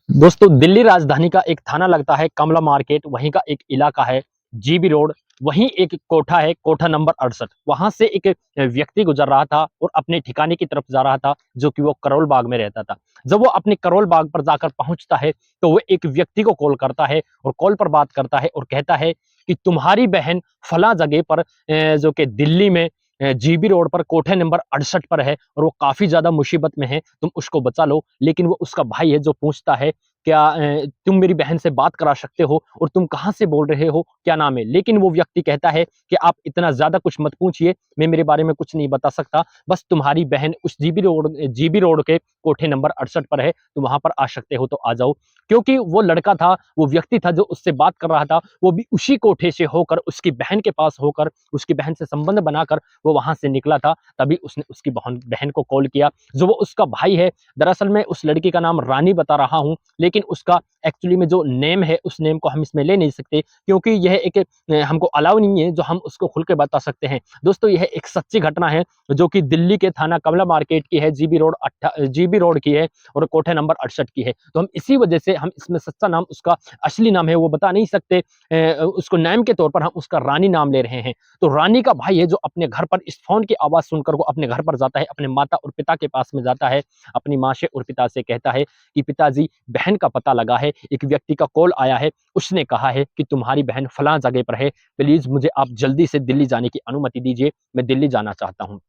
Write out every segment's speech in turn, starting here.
दोस्तों दिल्ली राजधानी का एक थाना लगता है कमला मार्केट, वहीं का एक इलाका है जीबी रोड। वहीं एक कोठा है, कोठा नंबर 68। वहां से एक व्यक्ति गुजर रहा था और अपने ठिकाने की तरफ जा रहा था, जो कि वो करोल बाग में रहता था। जब वो अपने करोल बाग पर जाकर पहुंचता है तो वो एक व्यक्ति को कॉल करता है और कॉल पर बात करता है और कहता है कि तुम्हारी बहन फला जगह पर जो कि दिल्ली में जीबी रोड पर कोठे नंबर 68 पर है और वो काफी ज्यादा मुसीबत में है, तुम उसको बचा लो। लेकिन वो उसका भाई है जो पूछता है, क्या तुम मेरी बहन से बात करा सकते हो और तुम कहाँ से बोल रहे हो, क्या नाम है? लेकिन वो व्यक्ति कहता है कि आप इतना ज़्यादा कुछ मत पूछिए, मैं मेरे बारे में कुछ नहीं बता सकता, बस तुम्हारी बहन उस जीबी रोड के कोठे नंबर 68 पर है, तुम वहाँ पर आ सकते हो तो आ जाओ। क्योंकि वो लड़का था, वो व्यक्ति था जो उससे बात कर रहा था, वो भी उसी कोठे से होकर, उसकी बहन के पास होकर, उसकी बहन से संबंध बनाकर वो वहाँ से निकला था। तभी उसने उसकी बहन बहन को कॉल किया, जो वो उसका भाई है। दरअसल मैं उस लड़की का नाम रानी बता रहा हूँ, लेकिन उसका एक्चुअली में जो नेम है उस नेम को हम इसमें ले नहीं सकते, क्योंकि यह एक हमको अलाउ नहीं है जो हम उसको खुल के बता सकते हैं। दोस्तों यह एक सच्ची घटना है जो कि दिल्ली के थाना कमला मार्केट की है, जीबी रोड की है और कोठे नंबर 68 की है। तो हम इसी वजह से हम इसमें सच्चा नाम, उसका असली नाम है वो बता नहीं सकते। उसको नाम के तौर पर हम उसका रानी नाम ले रहे हैं। तो रानी का भाई है जो अपने घर पर इस फोन की आवाज सुनकर वो अपने घर पर जाता है, अपने माता और पिता के पास में जाता है, अपनी माँ से और पिता से कहता है कि पिताजी, बहन का पता लगा है, एक व्यक्ति का कॉल आया है, उसने कहा है कि तुम्हारी बहन फलां जगह पर है, प्लीज मुझे आप जल्दी से दिल्ली जाने की अनुमति दीजिए, मैं दिल्ली जाना चाहता हूँ।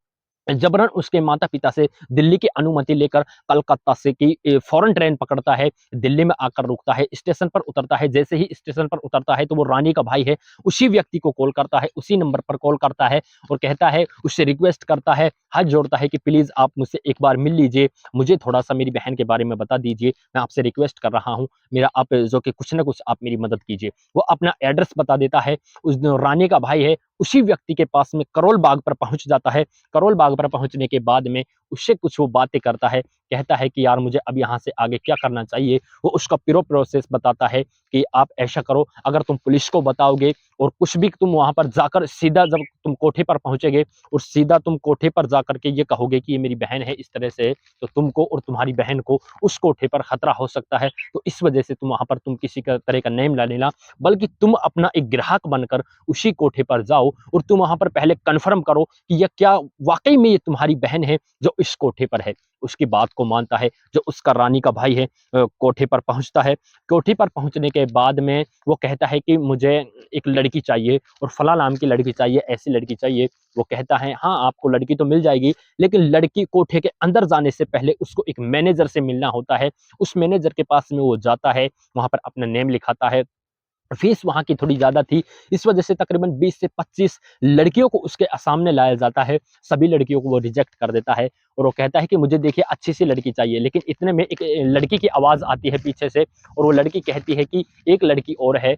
जबरन उसके माता-पिता से दिल्ली की अनुमति लेकर कलकत्ता से की फ़ौरन ट्रेन पकड़ता है, दिल्ली में आकर रुकता है, स्टेशन पर उतरता है। जैसे ही स्टेशन पर उतरता है तो वो रानी का भाई है, उसी व्यक्ति को कॉल करता है, उसी नंबर पर कॉल करता है और कहता है, उससे रिक्वेस्ट करता है, हाथ जोड़ता है कि प्लीज़ आप मुझसे एक बार मिल लीजिए, मुझे थोड़ा-सा मेरी बहन के बारे में बता दीजिए, मैं आपसे रिक्वेस्ट कर रहा हूँ, मेरा आप जो कि कुछ न कुछ आप मेरी मदद कीजिए। वो अपना एड्रेस बता देता है, उस रानी का भाई है, उसी व्यक्ति के पास में करोल बाग पर पहुँच जाता है। करोल बाग पर पहुँचने के बाद में उससे कुछ वो बातें करता है, कहता है कि यार मुझे अब यहाँ से आगे क्या करना चाहिए? वो उसका पूरा प्रोसेस बताता है कि आप ऐसा करो, अगर तुम पुलिस को बताओगे और कुछ भी तुम वहाँ पर जाकर सीधा जब तुम कोठे पर पहुँचोगे और सीधा तुम कोठे पर जाकर के ये कहोगे कि ये मेरी बहन है, इस तरह से, तो तुमको और तुम्हारी बहन को उस कोठे पर खतरा हो सकता है। तो इस वजह से तुम वहाँ पर तुम किसी का तरह का नेम ना लेना, बल्कि तुम अपना एक ग्राहक बनकर उसी कोठे पर जाओ और तुम वहाँ पर पहले कन्फर्म करो कि ये क्या वाक़ई में ये तुम्हारी बहन है जो इस कोठे पर है। उसकी बात को मानता है, जो उसका रानी का भाई है, कोठे पर पहुँचता है। कोठे पर पहुँचने के बाद में वो कहता है कि मुझे एक लड़की चाहिए और फलाँ नाम की लड़की चाहिए, ऐसी लड़की चाहिए। वो कहता है, हाँ, आपको लड़की तो मिल जाएगी, लेकिन लड़की कोठे के अंदर जाने से पहले उसको एक मैनेजर से मिलना होता है। उस मैनेजर के पास में वो जाता है, वहाँ पर अपना नेम लिखाता है। फीस वहाँ की थोड़ी ज़्यादा थी, इस वजह से तकरीबन 20 से 25 लड़कियों को उसके सामने लाया जाता है। सभी लड़कियों को वो रिजेक्ट कर देता है और वो कहता है कि मुझे देखिए अच्छी-सी लड़की चाहिए। लेकिन इतने में एक लड़की की आवाज़ आती है पीछे से और वो लड़की कहती है कि एक लड़की और है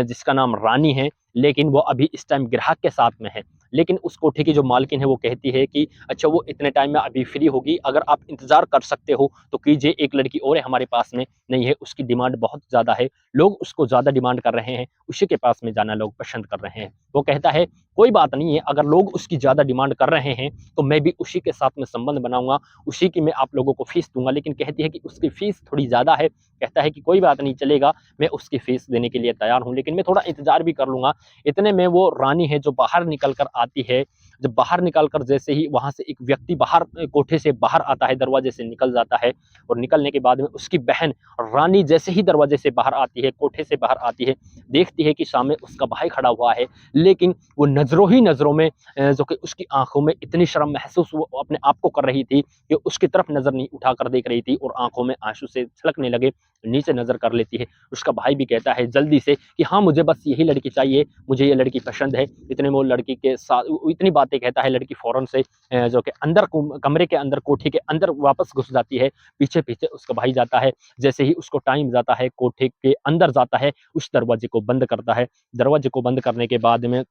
जिसका नाम रानी है, लेकिन वो अभी इस टाइम ग्राहक के साथ में है। लेकिन उस कोठे की जो मालकिन है वो कहती है कि अच्छा, वो इतने टाइम में अभी फ्री होगी, अगर आप इंतज़ार कर सकते हो तो कीजिए, एक लड़की और है हमारे पास में, नहीं है, उसकी डिमांड बहुत ज़्यादा है, लोग उसको ज़्यादा डिमांड कर रहे हैं, उसी के पास में जाना लोग पसंद कर रहे हैं। वो कहता है, कोई बात नहीं है, अगर लोग उसकी ज़्यादा डिमांड कर रहे हैं, तो मैं भी उसी के साथ में संबंध बनाऊँगा, उसी की मैं आप लोगों को फ़ीस दूँगा। लेकिन कहती है कि उसकी फ़ीस थोड़ी ज़्यादा है। कहता है कि कोई बात नहीं, चलेगा, मैं उसकी फ़ीस देने के लिए तैयार हूँ, लेकिन मैं थोड़ा इंतज़ार भी कर लूँगा। इतने में वो रानी है जो बाहर निकल कर आती है। जब बाहर निकल कर जैसे ही वहाँ से एक व्यक्ति बाहर कोठे से बाहर आता है, दरवाजे से निकल जाता है और निकलने के बाद में उसकी बहन रानी जैसे ही दरवाजे से बाहर आती है, कोठे से बाहर आती है, देखती है कि सामने उसका भाई खड़ा हुआ है, लेकिन वो नज़रों ही नज़रों में जो कि उसकी आँखों में इतनी शर्म महसूस वो अपने आप को कर रही थी कि उसकी तरफ नज़र नहीं उठाकर देख रही थी और आँखों में आँसू से छलकने लगे, नीचे नज़र कर लेती है। उसका भाई भी कहता है जल्दी से कि हाँ, मुझे बस यही लड़की चाहिए, मुझे ये लड़की पसंद है। इतने में वो लड़की के साथ इतनी बातें कहता है, लड़की फ़ौरन से जो कि अंदर कमरे के अंदर, कोठी के अंदर वापस घुस जाती है। पीछे-पीछे उसका भाई जाता है। जैसे ही उसको टाइम जाता है, कोठे के अंदर जाता है, उस दरवाजे को बंद करता है। दरवाजे को बंद करने के बाद में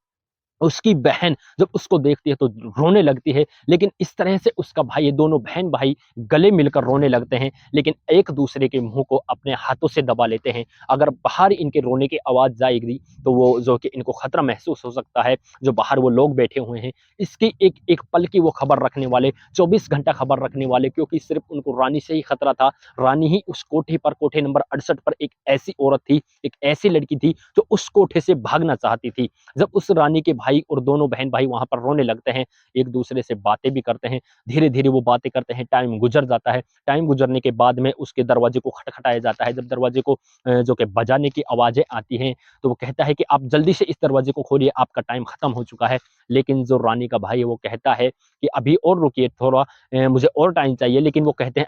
उसकी बहन जब उसको देखती है तो रोने लगती है, लेकिन इस तरह से उसका भाई, ये दोनों बहन-भाई गले मिलकर रोने लगते हैं, लेकिन एक-दूसरे के मुँह को अपने हाथों से दबा लेते हैं। अगर बाहर इनके रोने की आवाज़ जाएगी, तो वो जो कि इनको खतरा महसूस हो सकता है, जो बाहर वो लोग बैठे हुए हैं। इसकी एक एक पल की वो खबर रखने वाले, 24 घंटा खबर रखने वाले, क्योंकि सिर्फ़ उनको रानी से ही खतरा था। रानी ही उस कोठे पर, कोठे नंबर 68 पर एक ऐसी औरत थी, एक ऐसी लड़की थी, जो उस कोठे से भागना चाहती थी। जब उस रानी के भाई और दोनों बहन-भाई वहाँ पर रोने लगते हैं, एक-दूसरे से बातें भी करते हैं, धीरे-धीरे वो बातें करते हैं, टाइम गुज़र जाता है। टाइम गुज़रने के बाद में उसके दरवाजे को खटखटाया जाता है, जब दरवाजे को जो कि बजाने की आवाज़ें आती हैं, तो वो कहता है कि आप जल्दी से इस दरवाजे को खोलिए, आपका टाइम खत्म हो चुका है। लेकिन जो रानी का भाई है वो कहता है कि अभी और रुकिए थोड़ा, मुझे और टाइम चाहिए, लेकिन वो कहते हैं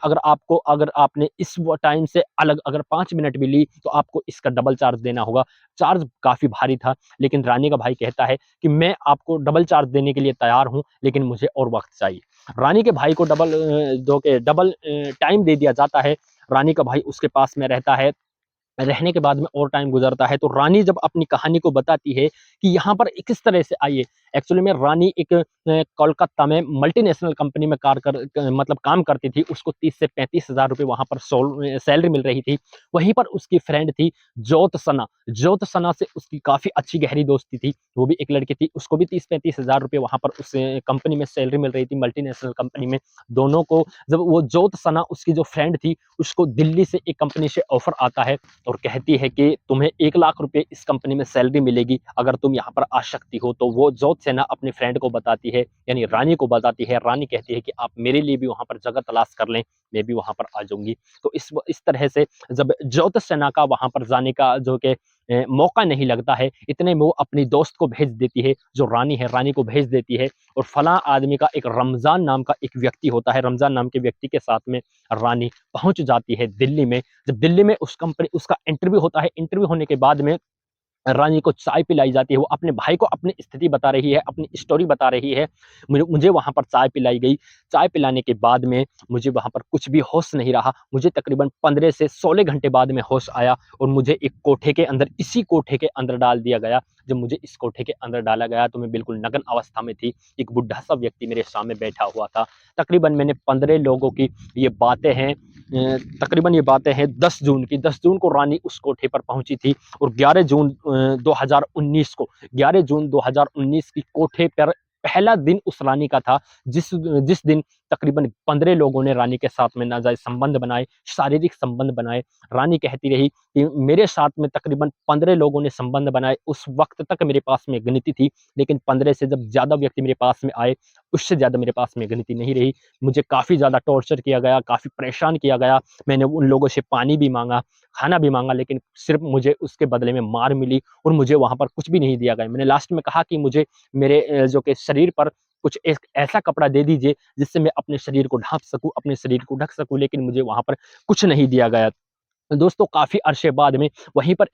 अगर आपने इस व टाइम से अलग अगर 5 मिनट भी ली, तो आपको इसका डबल चार्ज देना होगा। चार्ज काफ़ी भारी था, लेकिन रानी का भाई कहता है कि मैं आपको डबल चार्ज देने के लिए तैयार हूँ, लेकिन मुझे और वक़्त चाहिए। रानी के भाई को डबल टाइम दे दिया जाता है। रानी का भाई उसके पास में रहता है, रहने के बाद में और टाइम गुज़रता है, तो रानी जब अपनी कहानी को बताती है कि यहाँ पर किस तरह से आई है। एक्चुअली में रानी एक कोलकाता में मल्टीनेशनल कंपनी में मतलब काम करती थी। उसको 30 से 35 हज़ार रुपए वहाँ पर सैलरी मिल रही थी। वहीं पर उसकी फ्रेंड थी ज्योत्सना। ज्योत्सना से उसकी काफ़ी अच्छी गहरी दोस्ती थी। वो भी एक लड़की थी, उसको भी 30-35 हज़ार रुपए वहाँ पर उस कंपनी में सैलरी मिल रही थी, मल्टीनेशनल कंपनी में। दोनों को, जब वो ज्योत्सना उसकी जो फ्रेंड थी, उसको दिल्ली से एक कंपनी से ऑफ़र आता है और कहती है कि तुम्हें 1 लाख रुपए इस कंपनी में सैलरी मिलेगी, अगर तुम यहाँ पर आ सकती हो। तो वो ज्योत्सना अपनी फ्रेंड को बताती है, यानी रानी को बताती है। रानी कहती है कि आप मेरे लिए भी वहाँ पर जगह तलाश कर लें, मैं भी वहाँ पर आ जाऊँगी। तो इस तरह से जब ज्योत्सना का वहाँ पर जाने का जो कि मौका नहीं लगता है, इतने में वो अपनी दोस्त को भेज देती है, जो रानी है, रानी को भेज देती है, और फलाँ आदमी का, एक रमज़ान नाम का एक व्यक्ति होता है, रमज़ान नाम के व्यक्ति के साथ में रानी पहुँच जाती है दिल्ली में। जब दिल्ली में उसका इंटरव्यू होता है, इंटरव्यू होने के बाद में रानी को चाय पिलाई जाती है। वो अपने भाई को अपनी स्थिति बता रही है, अपनी स्टोरी बता रही है। मुझे मुझे वहाँ पर चाय पिलाई गई। चाय पिलाने के बाद में मुझे वहाँ पर कुछ भी होश नहीं रहा। मुझे तकरीबन 15 से 16 घंटे बाद में होश आया और मुझे एक कोठे के अंदर, इसी कोठे के अंदर डाल दिया गया। जब मुझे इस कोठे के अंदर डाला गया तो मैं बिल्कुल नग्न अवस्था में थी। एक बुड्ढा-सा व्यक्ति मेरे सामने बैठा हुआ था। तकरीबन मैंने 15 लोगों की ये बातें हैं, तकरीबन ये बातें हैं 10 जून की। 10 जून को रानी उस कोठे पर पहुँची थी और 11 जून 2019 को, 11 जून 2019 की कोठे पर पहला दिन उस रानी का था, जिस जिस दिन तकरीबन 15 लोगों ने रानी के साथ में नाजायज़ संबंध बनाए, शारीरिक संबंध बनाए। रानी कहती रही कि मेरे साथ में तकरीबन 15 लोगों ने संबंध बनाए। उस वक़्त तक मेरे पास में गिनती थी, लेकिन 15 से जब ज़्यादा व्यक्ति मेरे पास में आए, उससे ज़्यादा मेरे पास में गिनती नहीं रही। मुझे काफ़ी ज़्यादा टॉर्चर किया गया, काफ़ी परेशान किया गया। मैंने उन लोगों से पानी भी माँगा, खाना भी माँगा, लेकिन सिर्फ़ मुझे उसके बदले में मार मिली और मुझे वहाँ पर कुछ भी नहीं दिया गया। मैंने लास्ट में कहा कि मुझे मेरे जो कि शरीर पर कुछ एक ऐसा कपड़ा दे दीजिए, जिससे मैं अपने शरीर को ढाँप सकूँ, अपने शरीर को ढक सकूँ, लेकिन मुझे वहाँ पर कुछ नहीं दिया गया। दोस्तों, काफ़ी अरसे बाद में वहीं पर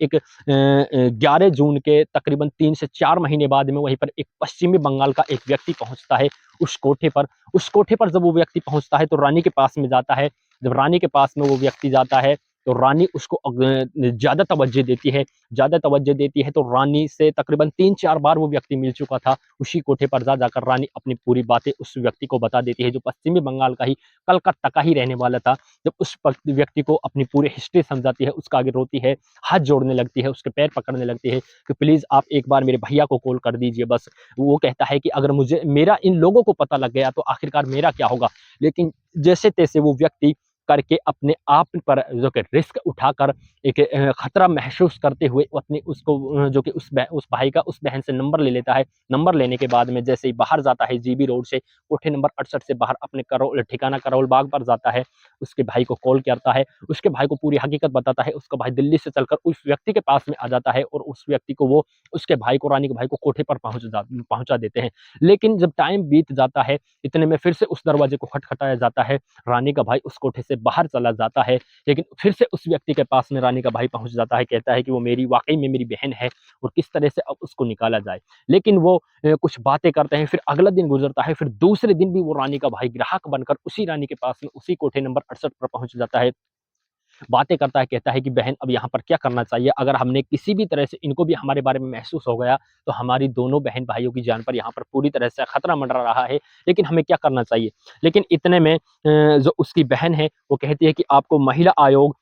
11 जून के तकरीबन 3 से 4 महीने बाद में वहीं पर एक पश्चिमी बंगाल का एक व्यक्ति पहुँचता है उस कोठे पर। उस कोठे पर जब वो व्यक्ति पहुँचता है तो रानी के पास में जाता है। जब रानी के पास में वो व्यक्ति जाता है तो रानी उसको ज़्यादा तवज्जो देती है। ज़्यादा तवज्जो देती है तो रानी से तकरीबन 3-4 बार वो व्यक्ति मिल चुका था। उसी कोठे पर जाकर रानी अपनी पूरी बातें उस व्यक्ति को बता देती है, जो पश्चिमी बंगाल का ही, कलकत्ता का ही रहने वाला था। जब उस व्यक्ति को अपनी पूरी हिस्ट्री समझाती है, उसका आगे रोती है, हाथ जोड़ने लगती है, उसके पैर पकड़ने लगती है कि प्लीज़ आप एक बार मेरे भैया को कॉल कर दीजिए बस। वो कहता है कि अगर मुझे मेरा इन लोगों को पता लग गया तो आखिरकार मेरा क्या होगा? लेकिन जैसे-तैसे वो व्यक्ति करके अपने आप पर जो कि रिस्क उठाकर एक खतरा महसूस करते हुए वो अपने उसको जो कि उस भाई का उस बहन से नंबर ले लेता है। नंबर लेने के बाद में जैसे ही बाहर जाता है जीबी रोड से, कोठे नंबर 68 से बाहर अपने ठिकाना करोल बाग पर जाता है। उसके भाई को कॉल करता है, उसके भाई को पूरी हकीकत बताता है, उसका भाई दिल्ली से चलकर उस व्यक्ति के पास में आ जाता है और उस व्यक्ति को वो उसके भाई को, रानी के भाई को कोठे पर पहुँचा देते हैं। लेकिन जब टाइम बीत जाता है, इतने में फिर से उस दरवाजे को खटखटाया जाता है, रानी का भाई उस कोठे से बाहर चला जाता है, लेकिन फिर से उस व्यक्ति के पास में रानी का भाई पहुँच जाता है, कहता है कि वो मेरी वाक़ई में मेरी बहन है और किस तरह से अब उसको निकाला जाए। लेकिन वो कुछ बातें करते हैं, फिर अगला दिन गुज़रता है, फिर दूसरे दिन भी वो रानी का भाई ग्राहक बनकर उसी रानी के पास में उसी कोठे नंबर 68 पर पहुँच जाता है। बातें करता है, कहता है कि बहन अब यहाँ पर क्या करना चाहिए? अगर हमने किसी भी तरह से इनको भी हमारे बारे में महसूस हो गया, तो हमारी दोनों बहन-भाइयों की जान पर यहाँ पर पूरी तरह से खतरा मंडरा रहा है, लेकिन हमें क्या करना चाहिए? लेकिन इतने में जो उसकी बहन है, वो कहती है कि आपको महिला आयोग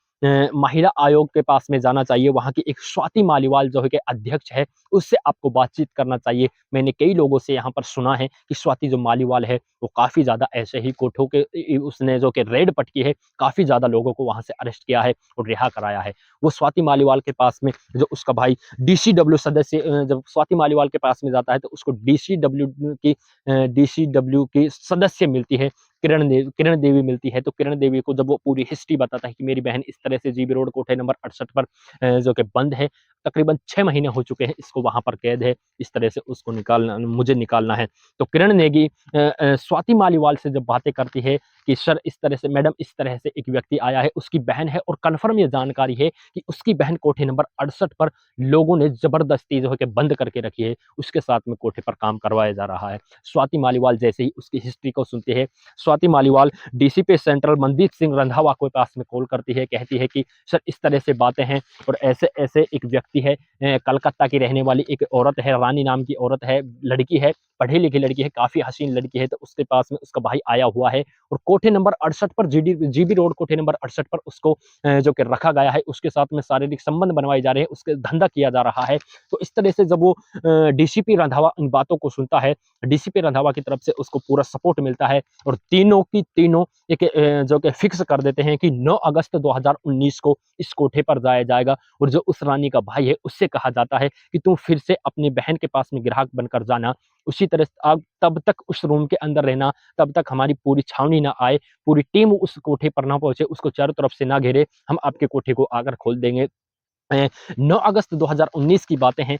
के पास में जाना चाहिए, वहाँ की एक स्वाति मालीवाल जो है कि अध्यक्ष है, उससे आपको बातचीत करना चाहिए। मैंने कई लोगों से यहाँ पर सुना है कि स्वाति जो मालीवाल है, वो काफ़ी ज़्यादा ऐसे ही कोठों के उसने जो कि रेड पटकी है, काफ़ी ज़्यादा लोगों को वहाँ से अरेस्ट किया है और रिहा कराया है। वो स्वाति मालीवाल के पास में जो उसका भाई डीसीडब्ल्यू सदस्य जब स्वाति मालीवाल के पास में जाता है, तो उसको डीसीडब्ल्यू की सदस्य मिलती है, किरण देवी मिलती है। तो किरण देवी को जब वो पूरी हिस्ट्री बताता है कि मेरी बहन इस तरह से जीबी रोड कोठे नंबर 68 पर जो कि बंद है, तकरीबन 6 महीने हो चुके हैं, इसको वहाँ पर कैद है, इस तरह से उसको मुझे निकालना है। तो किरण नेगी स्वाति मालीवाल से जब बातें करती है कि सर इस तरह से मैडम इस तरह से एक व्यक्ति आया है, उसकी बहन है और कन्फर्म ये जानकारी है कि उसकी बहन कोठे नंबर 68 पर लोगों ने ज़बरदस्ती जो है कि बंद करके रखी है, उसके साथ में कोठे पर काम करवाया जा रहा है। स्वाति मालीवाल जैसे ही उसकी हिस्ट्री को सुनते हैं, स्वाति मालीवाल डीसीपी सेंट्रल मनदीप सिंह रंधावा के पास में कॉल करती है, कहती है कि सर इस तरह से बातें हैं और ऐसे-ऐसे एक व्यक्ति है, कलकत्ता की रहने वाली एक औरत है, रानी नाम की औरत है, लड़की है, पढ़ी-लिखी लड़की है, काफ़ी हसीन लड़की है, तो उसके पास में उसका भाई आया हुआ है और कोठे नंबर 68 पर जीबी रोड कोठे नंबर 68 पर उसको जो कि रखा गया है, उसके साथ में शारीरिक संबंध बनवाए जा रहे हैं, उसके धंधा किया जा रहा है। तो इस तरह से जब वो डीसीपी रंधावा इन बातों को सुनता है, डीसीपी रंधावा की तरफ से उसको पूरा सपोर्ट मिलता है और तीनों की तीनों एक जो कि फिक्स कर देते हैं कि 9 अगस्त 2019 को इस कोठे पर जाया जाएगा और जो उस रानी का भाई है, उससे कहा जाता है कि तुम फिर से अपनी बहन के पास में ग्राहक बनकर जाना। उसी तरह से आप तब तक उस रूम के अंदर रहना, तब तक हमारी पूरी छावनी ना आए, पूरी टीम उस कोठे पर ना पहुँचे, उसको चारों तरफ से ना घेरे, हम आपके कोठे को आकर खोल देंगे। अ, 9 अगस्त 2019 की बातें हैं,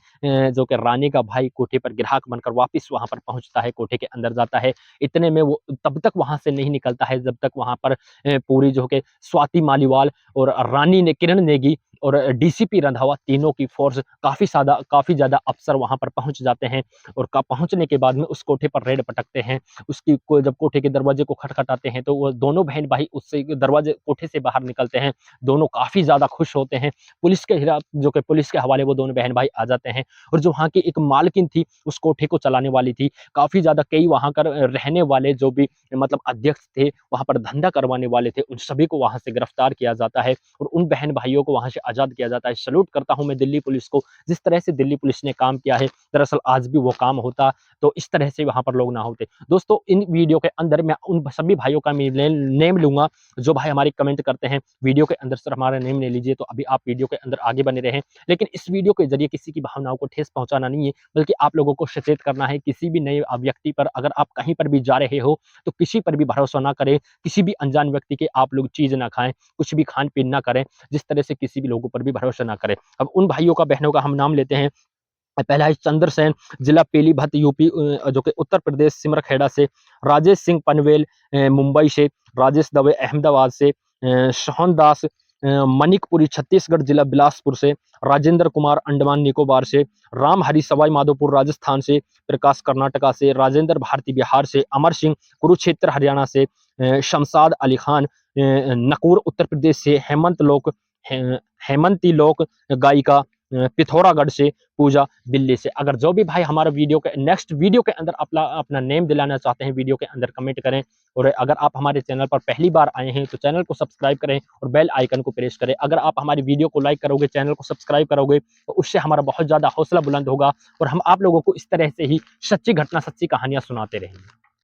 जो कि रानी का भाई कोठे पर ग्राहक बनकर वापस वहाँ पर पहुँचता है, कोठे के अंदर जाता है। इतने में वो तब तक वहाँ से नहीं निकलता है जब तक वहाँ पर पूरी जो कि स्वाति मालीवाल और रानी ने किरण नेगी और डीसीपी रंधावा तीनों की फ़ोर्स काफ़ी ज़्यादा अफ़सर वहाँ पर पहुँच जाते हैं और पहुँचने के बाद में उस कोठे पर रेड पटकते हैं। उसकी को जब कोठे के दरवाजे को खटखटाते हैं, तो वो दोनों बहन-भाई उससे दरवाजे कोठे से बाहर निकलते हैं। दोनों काफ़ी ज़्यादा खुश होते हैं। पुलिस के हवाले वो दोनों बहन भाई आ जाते हैं और जो वहाँ की एक मालकिन थी, उस कोठे को चलाने वाली थी, काफ़ी ज़्यादा कई वहाँ कर रहने वाले जो भी मतलब अध्यक्ष थे, वहाँ पर धंधा करवाने वाले थे, उन सभी को वहाँ से गिरफ्तार किया जाता है और उन बहन भाइयों को वहाँ से आज़ाद किया जाता है। सैल्यूट करता हूँ मैं दिल्ली पुलिस को, जिस तरह से दिल्ली पुलिस ने काम किया है, दरअसल आज भी वो काम होता, तो इस तरह से वहाँ पर लोग ना होते। दोस्तों, इन वीडियो के अंदर मैं उन सभी भाइयों का मैं नेम लूँगा, जो भाई हमारे कमेंट करते हैं, वीडियो के अंदर सर हमारा नेम ले लीजिए, तो अभी आप वीडियो के अंदर आगे बने रहें। लेकिन इस वीडियो के ज़रिए किसी की भावनाओं को ठेस पहुँचाना नहीं है, बल्कि आप लोगों को सचेत करना है। किसी भी नए व्यक्ति पर अगर आप कहीं पर भी जा रहे हो, तो किसी पर भी भरोसा ना करें, किसी भी अनजान व्यक्ति के आप लोग चीज़ ना खाएँ, कुछ भी खान-पीन ना करें, जिस तरह से किसी भी लोगों पर भी भरोसा ना करें। अब उन भाइयों का, बहनों का हम नाम लेते हैं। पहला है चंद्रसेन, जिला पीलीभीत यूपी, जो कि उत्तर प्रदेश सिमरखेड़ा से। राजेश सिंह पनवेल मुंबई से। राजेश दवे अहमदाबाद से। सोहन दास मनिकपुरी छत्तीसगढ़ जिला बिलासपुर से। राजेंद्र कुमार अंडमान निकोबार से। राम हरि सवाई माधोपुर राजस्थान से। प्रकाश कर्नाटका से। राजेंद्र भारती बिहार से। अमर सिंह कुरुक्षेत्र हरियाणा से। शमशाद अली खान नकुर उत्तर प्रदेश से। हेमंती लोक गायिका पिथौरागढ़ से। पूजा दिल्ली से। अगर जो भी भाई हमारा वीडियो के नेक्स्ट वीडियो के अंदर अपना नेम दिलाना चाहते हैं, वीडियो के अंदर कमेंट करें और अगर आप हमारे चैनल पर पहली बार आए हैं तो चैनल को सब्सक्राइब करें और बेल आइकन को प्रेस करें। अगर आप हमारी वीडियो को लाइक करोगे, चैनल को सब्सक्राइब करोगे, तो उससे हमारा बहुत ज़्यादा हौसला बुलंद होगा और हम आप लोगों को इस तरह से ही सच्ची घटना, सच्ची कहानियाँ सुनाते रहेंगे।